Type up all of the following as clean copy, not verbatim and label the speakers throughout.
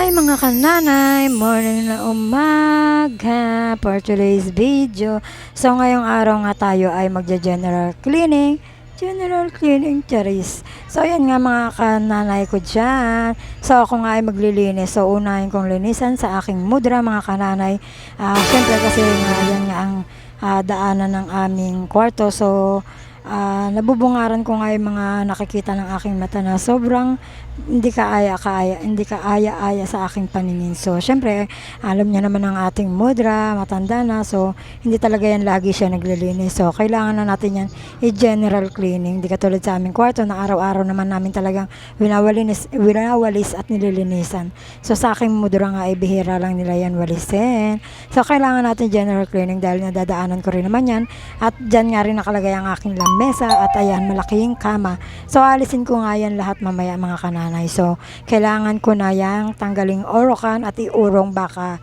Speaker 1: Hi mga kananay, morning na umaga for today's video. So ngayong araw nga tayo ay magja-general cleaning. General cleaning, charis. So yan nga mga kananay ko dyan. So ako nga ay maglilinis. So unahin kong linisan sa aking mudra mga kananay. Siyempre kasi nga yan nga ang daanan ng aming kwarto. So nabubungaran ko nga yung mga nakikita ng aking mata na sobrang hindi ka aya sa aking paningin. So syempre alam niya naman ang ating mudra, matanda na, so hindi talaga yan lagi siya naglilinis. So kailangan na natin yan i-general cleaning, hindi katulad sa aming kwarto na araw-araw naman namin talagang winawalis at nililinisan. So sa aking mudra nga ay bihira lang nila yan walisin. So kailangan natin general cleaning dahil nadadaanan ko rin naman yan, at dyan nga rin nakalagay ang aking lamesa at ayan malaking kama. So alisin ko nga yan lahat mamaya mga kananay. So kailangan ko na yang tanggaling orokan at iurong, baka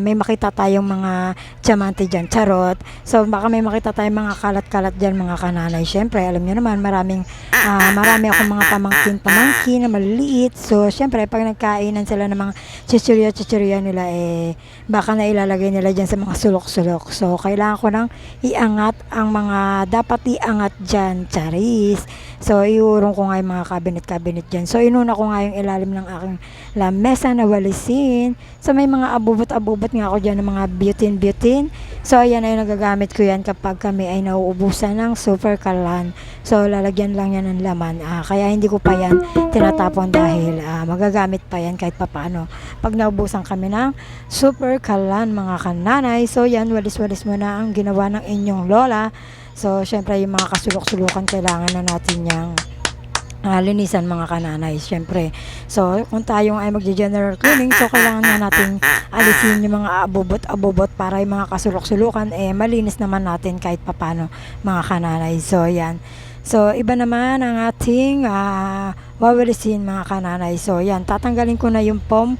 Speaker 1: may makita tayong mga diamante dyan, charot. So baka may makita tayong mga kalat-kalat dyan mga kananay. Syempre alam niyo naman marami akong mga pamangkin na maliliit. So syempre pag nagkainan sila ng mga chichirya nila, baka na ilalagay nila dyan sa mga sulok-sulok. So kailangan ko nang iangat ang mga dapat iangat dyan, charis. So iurong ko nga yung mga cabinet dyan. So inuna ko nga yung ilalim ng aking lamesa na walisin. So may mga abubot nga ako dyan ng mga butane. So ayan ay nagagamit ko yan kapag kami ay nauubusan ng super kalan. So lalagyan lang yan ng laman. Kaya hindi ko pa yan tinatapon dahil magagamit pa yan kahit papaano pag naubusan kami ng super kalan mga kananay. So yan, walis-walis mo na ang ginawa ng inyong lola. So syempre yung mga kasulok-sulukan kailangan na natin yang linisan mga kananay, syempre. So kung tayo ay magje-general cleaning, so kailangan na natin alisin yung mga abubot para yung mga kasulok-sulukan malinis naman natin kahit papano mga kananay. So yan. So iba naman ang ating wawalisin mga kananay. So yan, tatanggalin ko na yung foam.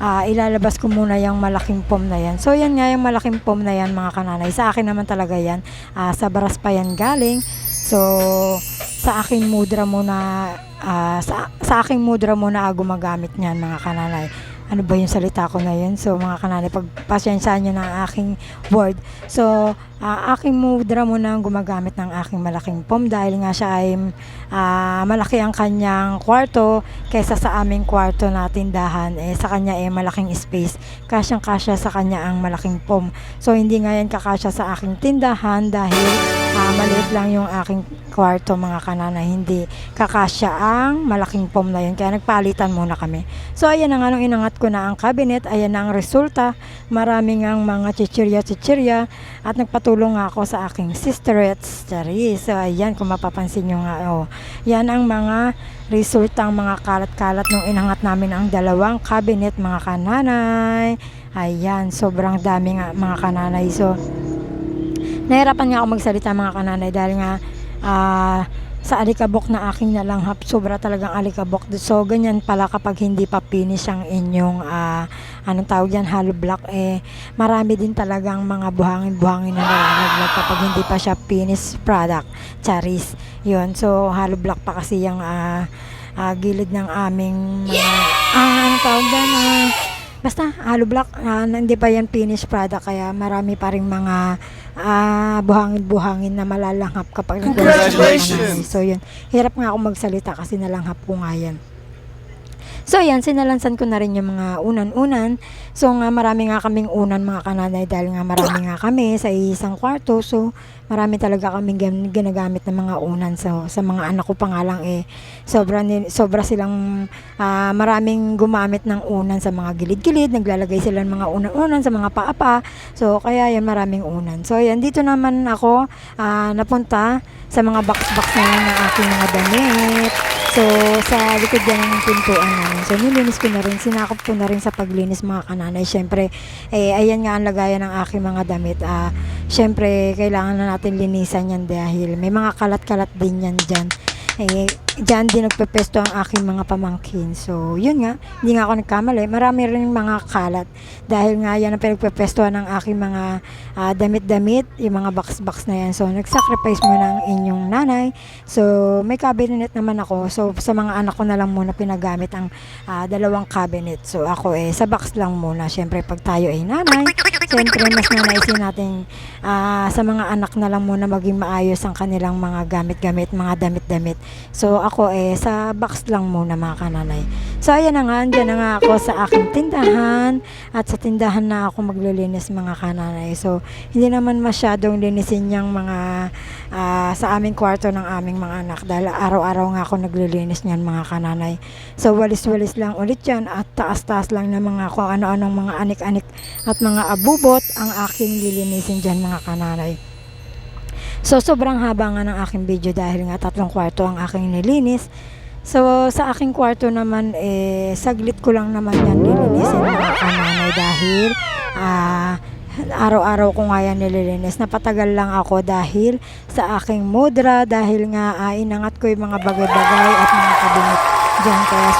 Speaker 1: Ilalabas ko muna yung malaking foam na yan. So yan nga yung malaking foam na yan mga kananay. Sa akin naman talaga yan. Sa baras pa yan galing. So sa aking mudra muna sa aking mudra muna gumagamit niyan mga kananay. Ano ba yung salita ko na yun? So mga kananay, pagpasyensyahan nyo ng aking word. So aking mudra muna ang gumagamit ng aking malaking foam dahil nga siya ay malaki ang kanyang kwarto kaysa sa aming kwarto na tindahan. Sa kanya malaking space, kasyang kasya sa kanya ang malaking foam. So hindi nga yan kakasya sa aking tindahan dahil maliit lang yung aking kwarto mga kananay, hindi kakasya ang malaking foam na yun, kaya nagpalitan muna kami. So ayan na nga, nung inangat ko na ang cabinet, ayan na ang resulta. Maraming ang mga chichirya at nagpatulong nga ako sa aking sisterettes, charis. So ayan, kung mapapansin nyo nga, yan ang mga resulta, ang mga kalat-kalat nung inangat namin ang dalawang cabinet mga kananay. Ayan, sobrang dami nga mga kananay. So nahirapan nga ako magsalita mga kananay dahil nga sa alikabok na aking nalanghap, sobra talagang alikabok. So ganyan pala kapag hindi pa finish ang inyong anong tawag yan, hollow block, marami din talagang mga buhangin na nalalaglag kapag hindi pa siya finished product, charis. Yun, so hollow block pa kasi yung gilid ng aming anong tawag yan, basta hollow block, hindi pa yan finished product, kaya marami pa rin mga buhangin na malalanghap kapag
Speaker 2: Congratulations!
Speaker 1: So yun, hirap nga ako magsalita kasi nalanghap ko nga yan. So yan, sinalansan ko na rin yung mga unan. So nga marami nga kaming unan mga kananay dahil nga marami nga kami sa isang kwarto. So marami talaga kaming ginagamit ng mga unan. So sa mga anak ko pa nga lang sobra silang maraming gumamit ng unan sa mga gilid-gilid. Naglalagay sila ng mga unan sa mga paa. So kaya yan, maraming unan. So yan, dito naman ako napunta sa mga box na yan ng aking mga damit. So sa likod yan ng pintuan namin. So nilinis ko na rin, sinakop ko na rin sa paglinis mga kananay. Syempre ayan nga ang lagayan ng aking mga damit. Syempre kailangan na natin linisan yan dahil may mga kalat-kalat din yan dyan. diyan din nagpepesto ang aking mga pamangkin. So, yun nga, hindi nga ako nagkamali. Marami rin mga kalat. Dahil nga yan ang pinagpepestuhan ng aking mga damit-damit, yung mga box-box na yan. So, nag-sacrifice muna ang inyong nanay. So, may cabinet naman ako. So, sa mga anak ko na lang muna pinagamit ang dalawang cabinet. So, ako sa box lang muna. Siyempre, pag tayo ay nanay, siyempre, mas nanaisin natin sa mga anak na lang muna maging maayos ang kanilang mga gamit-gamit, mga damit-damit. So, ako sa box lang muna mga kananay. So, ayan na nga, andyan na nga ako sa aking tindahan at sa tindahan na ako maglilinis mga kananay. So, hindi naman masyadong linisin yung mga sa aming kwarto ng aming mga anak dahil araw-araw nga ako naglilinis niyan mga kananay. So, walis-walis lang ulit yan at taas-taas lang ng mga kung ano-anong mga anik-anik at mga abubot ang aking lilinisin dyan mga kananay. So, sobrang haba nga ng aking video dahil nga 3 kwarto ang aking nilinis. So, sa aking kwarto naman, saglit ko lang naman yan nilinisin mga kananay dahil araw-araw ko nga yan nililinis. Napatagal lang ako dahil sa aking mudra, dahil nga inangat ko yung mga bagay-bagay at mga kabinet dyan. Kaya